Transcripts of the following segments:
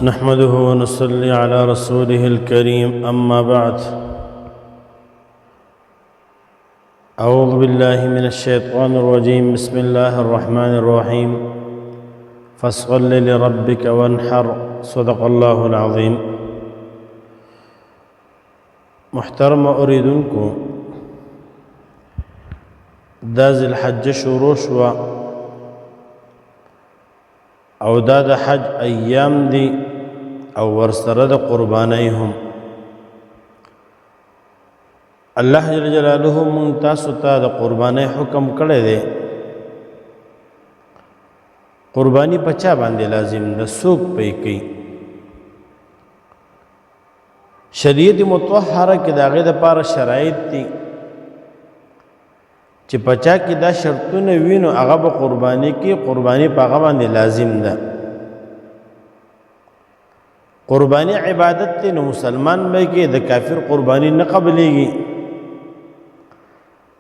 نحمده ونصلي على رسوله الكريم أما بعد أعوذ بالله من الشيطان الرجيم بسم الله الرحمن الرحيم فصل لربك وانحر صدق الله العظيم. محترم أريدنكم دا ذی الحج شروع شوا او دا د حج ایام دی او ورسره د قربانی هم. الله جل جلاله مونږ تاسو ته د قربانی حکم کړی دی. قربانی پچا باندې لازم ده؟ څوک پې کوي؟ شریعت مطهره کې د هغې دپاره شرایط دي چې پچا کې دا شرطونه وي نو هغه به قرباني کې قرباني په هغه باندې لازم ده. قرباني عبادت دی نو مسلمان به کې د کافر قرباني نه قبلېږي.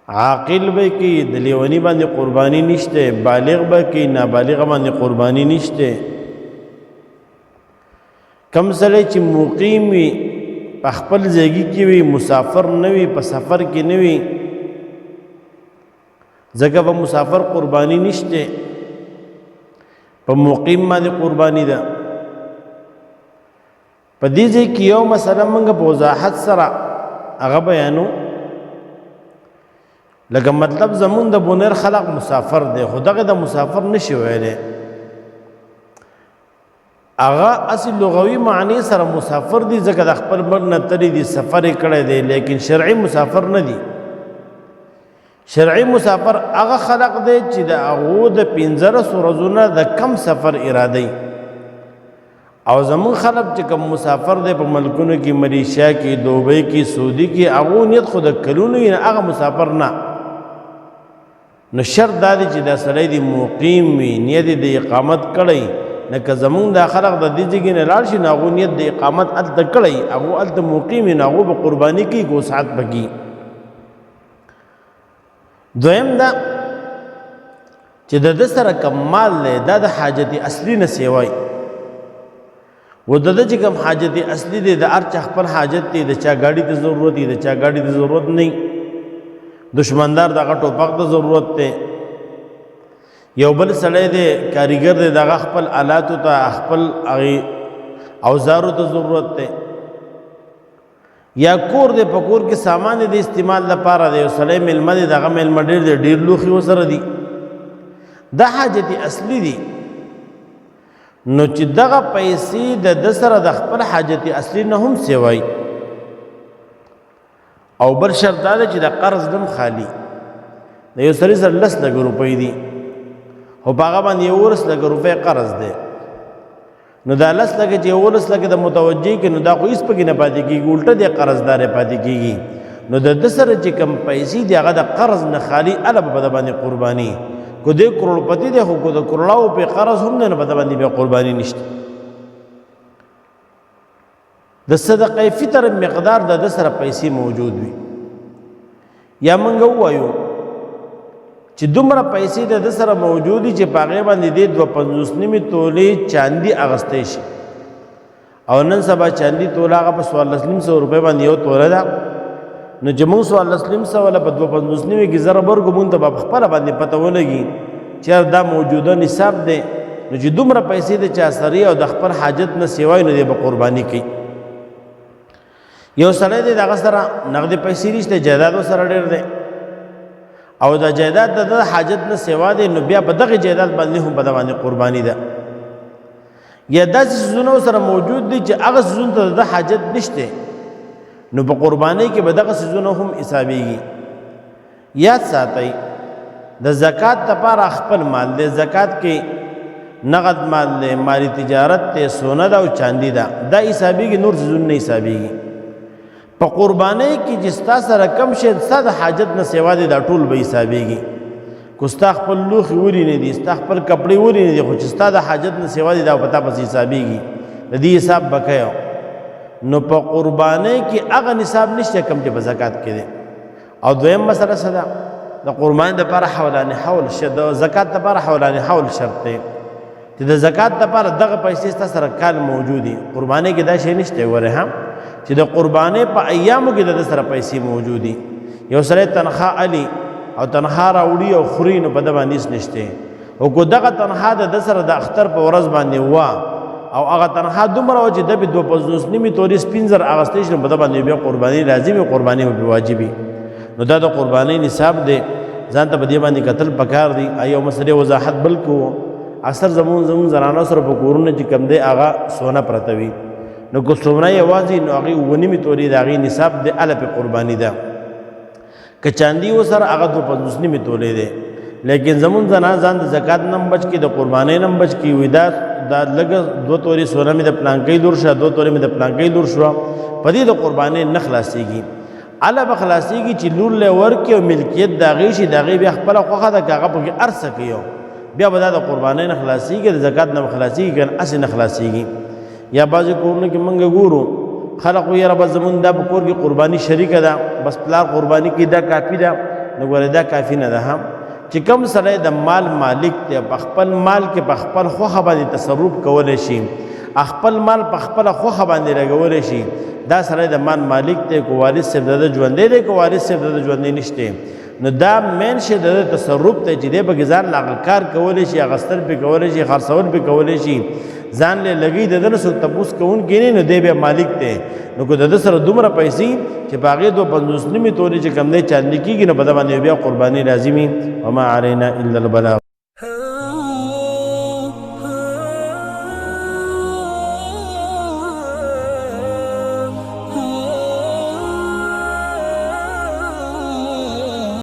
عاقل به کې د لیوني باندې قرباني نشته، بالغ به کې نابالغ باندې قرباني نشته. کم سړی چې مقیم وي په خپل ځایګي کې وي، مسافر نه وي، په سفر کې نه وي، ځکه په مسافر قربانی نشته، په مقیم باندې قربانی ده. په دې ځای کې یو مسله موږ په وضاحت سره هغه بیانو. لکه مطلب زمون د بونیر خلق مسافر دی، خو دغه د مسافر نشي ویلی. هغه اصل لغوي معنی سره مسافر دی، ځکه د خپل ملک نه تللی دی، سفر یې کړی دی، لیکن شرعي مسافر نه دی. شرعي مسافر هغه خلق دی چې د هغو د 15 ورځو نه د کم سفر اراده. او زمون خلق چې کوم مسافر دی په ملکونو کې، ملیشیا کې، دوبۍ کې، سعودي کې، هغو نیت خو د کلونو وي، هغه مسافر نه. نو شرط دا دی چې دا سړی دی مقیم وي، نیت د اقامت کړی. لکه زمون دا خلق د دې ځای نه لاړ شي نو هغو نیت د اقامت هلته کړی، هغو هلته مقیم وي، نو هغو به قرباني کوي، وسعت پکې. دویم دا چې د ده سره کم مال دی، دا د حاجت اصلي نه سیوای. و د ده چې کوم حاجت اصلي دی، د هر چا خپل حاجت دی، د چا ګاډي ته ضرورت دی، د چا ګاډي ته ضرورت نه. دشمندار دغه ټوپک ته ضرورت دی، یو بل سړی دی کاریګر دی، دغه خپل آلاتو ته، خپل هغې اوزارو ته ضرورت دی. یا کور دی، په کور کې سامان دی د استعمال لپاره دی، یو سړی میلمه دی، دغه میلمه ډېر دی، ډېر لوښي ورسره دي، دا حاجت اصلي دی. نو چې دغه پیسې د ده سره د خپل حاجت اصلي نه هم سیوای. او بل شرط دا دی چې د قرض دم خالي. د یو سړي سره 10 لکه روپۍ دي، خو په هغه باندې 11 لکه روپۍ قرض دی. نو دا 10 لکه چې 11 لکه د متوجه کې، نو دا خو هېڅ پکې نه پاتې کېږي، الټه د قرضدار پاتې کېږي. نو د ده سره چې کوم پیسې دي هغه د قرض نه خالي، هله به په ده باندې قرباني. کو دې کروڑپتی دی، خو کو د کروڑاو پې قرض هم دی، نو په ده باندې بیا قرباني نشته. د صدقې فطر مقدار د ده سره پیسې موجود وي. یا موږ ووایو چې دومره پیسې د ده سره موجود دي چې په هغې باندې دې 2.50 تولې چاندي اخیستی شي. او نن سبا چاندي توله هغه په 1400 روپۍ باندې یو توله ده. نو چې موږ 1400 په 2.50 کې ضرب ورکړو، موږ ته به په خپله باندې پته ولګي چې دا موجوده نصاب دی. نو چې دومره پیسې د چا سره او د خپل حاجت نه سیوای، نو دی به قرباني کوي. یو سړی دی دغه سره نغدې پیسې نشته، جایداد ورسره ډېر دی، او د جایداد د حاجت نه سیوا دی، نو بیا په دغه جایداد باندې هم په ده باندې قرباني ده. یا داسې څیزونه ورسره موجود دي چې هغه څیزونو ته د حاجت نشته، نو په قربانۍ کې به دغه څیزونه هم حسابېږي. یاد ساتئ د زکات لپاره خپل مال دی. زکات کې نقد مال دی، مالی تجارت دی، سونه ده او چاندي ده، دا حسابېږي، نور څیزونه نه حسابېږي. په قربانۍ کې چې ستا سره کم شی ستا د حاجت نه سیوا دی، دا ټول به حسابېږي. کو ستا خپل لوښي ولي نه دي، ستا خپل کپړې ولي نه دي، خو چې ستا د حاجت نه سیوا دی، دا په تا پسې حسابېږي. د دې حساب به کوې. نو په قربانۍ کې هغه نصاب نشته کم چې په زکات کې دی. او دویم مسله څه ده؟ د قربانۍ دپاره حولانې حول، د زکات دپاره حولانې حول شرط دی. چې د زکات لپاره دغه پیسې ستاسو سره کال موجودي قرباني کې دا شی نشته وره هم چې د قرباني په ایامو کې د سره پیسې موجودي یو سره تنخواه علي او تنخواه راوړي او خوري نو په د باندې نشته او کو دغه تنخواه د سره د اختر په ورځ باندې وا او هغه تنخواه دومره و چې د به 250 نیمه توري سپینزر اغستې شنو په د باندې بیا قرباني لازمي قرباني به واجبي نو دا د قرباني نصاب دی ځان ته په دې باندې قتل پکار دی ایو مسله وضاحت بلکو اکثر زمون زنانو سره په کورونه چې کم دی هغه سونه پرتوي نو کو څومره یوازې نو هغه ونیمه توري د هغه نصاب دی اله په قرباني ده که چاندي و سره هغه 250 نیمه تولې دی لیکن زمون زنا ځان د زکات نم بچ کی د قرباني نم بچ کی ودا دا لګ 2 توري سونه می د پلانکې لور شه 2 توري می د پلانکې لور شو په دې د قرباني نه خلاصيږي اله بخلاصيږي چې لور له ورکه او ملکیت داغي شي داغي بیا خپل خوخه د کاغه په ارسه کیو بیا به د قرباني نه خلاصيږي د زکات نه خلاصيږي ګن اس نه خلاصيږي یا بعض کورونه کې منګه ګورو خلق یې رب زمون د کور کې قرباني شریک ده بس پلار قرباني کې دا کافی ده نو ګوره دا کافی نه ده هم چې کوم سره د مال مالک ته په خپل مال کې په خپل خوخه باندې تصرف کولای شي خپل مال په خپل خوخه باندې لګولای شي دا سره د مال مالک ته کو وارث صاحب د ژوندې دی کو وارث صاحب د ژوندې نشته نو دا مین شه د تصرف ته چې د بګزار لاغکار کولای شي غستر به کولای شي خرڅول به کولای شي ځان له لګي د دنه سو تپوس کوون کینې نو دی به مالک ته نو کو د سره دومره پیسې چې باغې 250 نیمه توري چې کم نه چاندي کیږي نو په باندې بیا قرباني لازمي وما علينا الا البلاغ